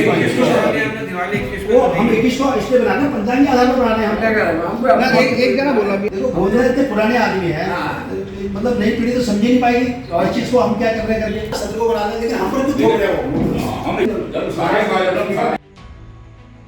वो हम 21 को इसलिए बना रहे हैं, पंचांग के आधार पर बना रहे हैं हम। एक जना बोला भी, देखो भोजन इतने पुराने आदमी है, मतलब नई पीढ़ी तो समझ नहीं पाएगी और इस चीज को हम क्या कर रहे हैं करके सत्र को बना रहे हैं, लेकिन हम पर क्यों थोप रहे हो।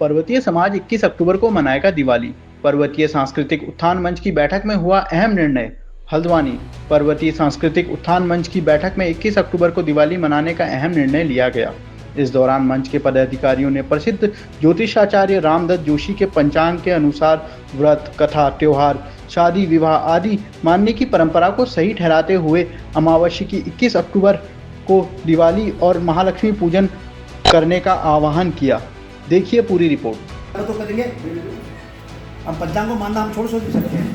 पर्वतीय समाज 21 अक्टूबर को मनाएगा दिवाली। पर्वतीय सांस्कृतिक उत्थान मंच की बैठक में हुआ अहम निर्णय। हल्द्वानी पर्वतीय सांस्कृतिक उत्थान मंच की बैठक में 21 अक्टूबर को दिवाली मनाने का अहम निर्णय लिया गया। इस दौरान मंच के पदाधिकारियों ने प्रसिद्ध ज्योतिषाचार्य रामदत्त जोशी के पंचांग के अनुसार व्रत, कथा, त्योहार, शादी, विवाह आदि मानने की परंपरा को सही ठहराते हुए अमावस्या की 21 अक्टूबर को दिवाली और महालक्ष्मी पूजन करने का आह्वान किया। देखिए पूरी रिपोर्ट। तो करेंगे, हम पंचांग को मानना हम छोड़ सकते हैं।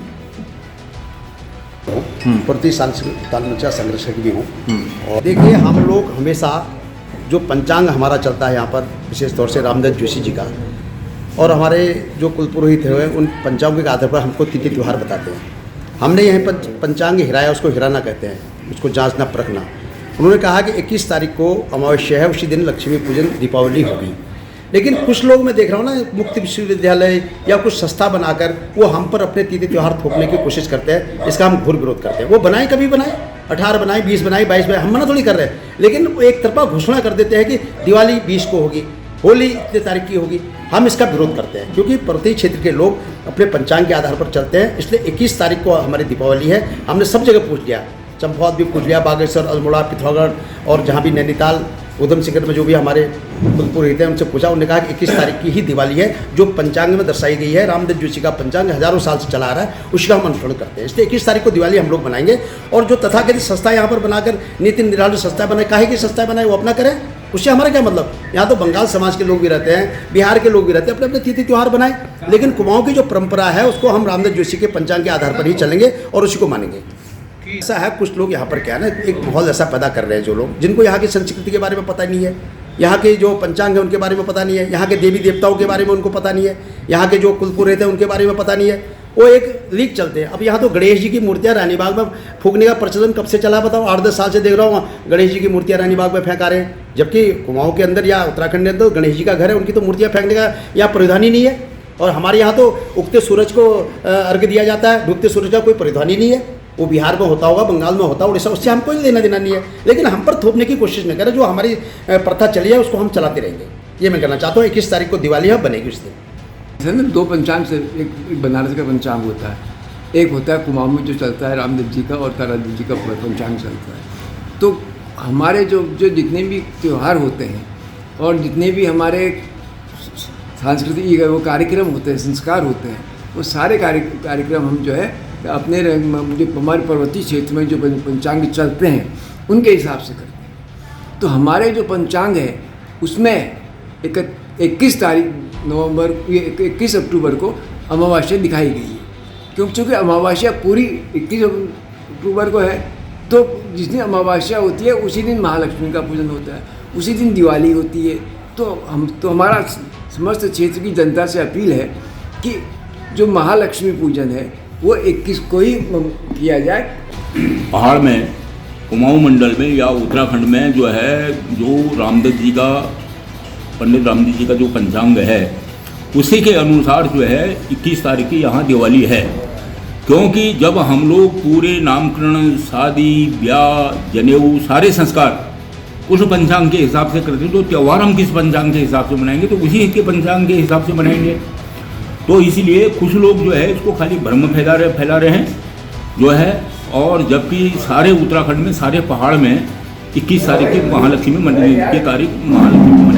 प्रति सांस्कृतिक संरक्षक भी हूँ और देखिए हम लोग हमेशा जो पंचांग हमारा चलता है यहाँ पर विशेष तौर से रामदत्त जोशी जी का, और हमारे जो कुलपुरोहित हुए उन पंचांगों के आधार पर हमको तिथि त्यौहार बताते हैं। हमने यहीं पर पंचांग हिराया, उसको हिराना कहते हैं, उसको जांचना परखना। उन्होंने कहा कि 21 तारीख को अमावस्या है, उसी दिन लक्ष्मी पूजन दीपावली होगी। लेकिन कुछ लोग मैं देख रहा हूँ ना, मुक्त विश्वविद्यालय या कुछ संस्था बनाकर वो हम पर अपने तिथि त्यौहार थोपने की कोशिश करते हैं। इसका हम घोर विरोध करते हैं। वो बनाए, कभी बनाए, 18 बनाए, 20 बनाए, 22 बनाए, हम मना थोड़ी कर रहे हैं, लेकिन वो एक तरफा घोषणा कर देते हैं कि दिवाली 20 को होगी, होली इतने तारीख की होगी। हम इसका विरोध करते हैं क्योंकि पर्वतीय क्षेत्र के लोग अपने पंचांग के आधार पर चलते हैं। इसलिए 21 तारीख को हमारी दीपावली है। हमने सब जगह पूछ लिया, चंपावत भी पूछ लिया, बागेश्वर, अल्मोड़ा, पिथौरागढ़ और जहाँ भी नैनीताल, उधम सिंह में जो भी हमारे कुलपुरोहित हैं उनसे पूछा। उन्होंने कहा कि 21 तारीख की ही दिवाली है, जो पंचांग में दर्शाई गई है। रामदत्त जोशी का पंचांग हजारों साल से चला आ रहा है, उसका हम अनुसरण करते हैं। इसलिए 21 तारीख को दिवाली हम लोग मनाएंगे। और जो तथाकथित संस्था यहाँ पर बनाकर नीति निर्धारण संस्था बनाए, काहे की संस्था बनाए वो अपना करें, उससे हमारा क्या मतलब। यहाँ तो बंगाल समाज के लोग भी रहते हैं, बिहार के लोग भी रहते हैं, अपने अपने तिथि त्यौहार बनाए, लेकिन कुमाऊँ की जो परंपरा है उसको हम रामदत्त जोशी के पंचांग के आधार पर ही चलेंगे और उसी को मानेंगे। ऐसा है, कुछ लोग यहाँ पर क्या है ना, एक माहौल ऐसा पैदा कर रहे हैं, जो लोग जिनको यहाँ की संस्कृति के बारे में पता नहीं है, यहाँ के जो पंचांग है उनके बारे में पता नहीं है, यहाँ के देवी देवताओं के बारे में उनको पता नहीं है, यहाँ के जो कुलपुरोहित हैं उनके बारे में पता नहीं है। वो एक लीक चलते हैं। अब यहाँ तो गणेश जी की मूर्तियाँ रानी बाग में फूकने का प्रचलन कब से चला बताओ। 8-10 साल से देख रहा हूँ गणेश जी की मूर्तियाँ रानी बाग में फेंका रहे हैं, जबकि कुमाऊँ के अंदर या उत्तराखंड के अंदर गणेश जी का घर है, उनकी तो मूर्तियाँ फेंकने का यहाँ परिधान ही नहीं है। और हमारे यहाँ तो उगते सूरज को अर्घ्य दिया जाता है, डूबते सूरज का कोई परिधान ही नहीं है। वो बिहार में होता होगा, बंगाल में होता होगा, उड़ीसा, उससे हमको कोई लेना देना नहीं है। लेकिन हम पर थोपने की कोशिश न करें। जो हमारी प्रथा चली है उसको हम चलाते रहेंगे, ये मैं कहना चाहता हूँ। 21 तारीख को दिवाली है, बनेगी उस दिन। 2 पंचांग से एक बनारस का पंचांग होता है, एक होता है कुमाऊँ में जो चलता है रामदत्त जी का, और तारादेव जी का पंचांग चलता है। तो हमारे जो जितने भी त्यौहार होते हैं और जितने भी हमारे सांस्कृतिक वो कार्यक्रम होते हैं, संस्कार होते हैं, वो सारे कार्यक्रम हम जो है अपने जो हमारे पर्वतीय क्षेत्र में जो पंचांग चलते हैं उनके हिसाब से करते हैं। तो हमारे जो पंचांग है उसमें 21 तारीख नवंबर 21 अक्टूबर को अमावस्या दिखाई गई है। क्योंकि अमावस्या पूरी 21 अक्टूबर को है, तो जिस दिन अमावस्या होती है उसी दिन महालक्ष्मी का पूजन होता है, उसी दिन दिवाली होती है। तो हमारा समस्त क्षेत्र की जनता से अपील है कि जो महालक्ष्मी पूजन है वो 21 को ही किया जाए। पहाड़ में, कुमाऊँ मंडल में या उत्तराखंड में जो है, जो रामदत्त जी का, पंडित रामदत्त जी का जो पंचांग है उसी के अनुसार जो है 21 तारीख की यहाँ दिवाली है। क्योंकि जब हम लोग पूरे नामकरण, शादी, ब्याह, जनेऊ सारे संस्कार उस पंचांग के हिसाब से करते हैं, तो त्यौहार हम किस पंचांग के हिसाब से मनाएंगे, तो उसी के पंचांग के हिसाब से मनाएंगे। तो इसीलिए कुछ लोग जो है इसको खाली भ्रम फैला रहे हैं जो है, और जबकि सारे उत्तराखंड में, सारे पहाड़ में 21 तारीख की महालक्ष्मी की तारीख महालक्ष्मी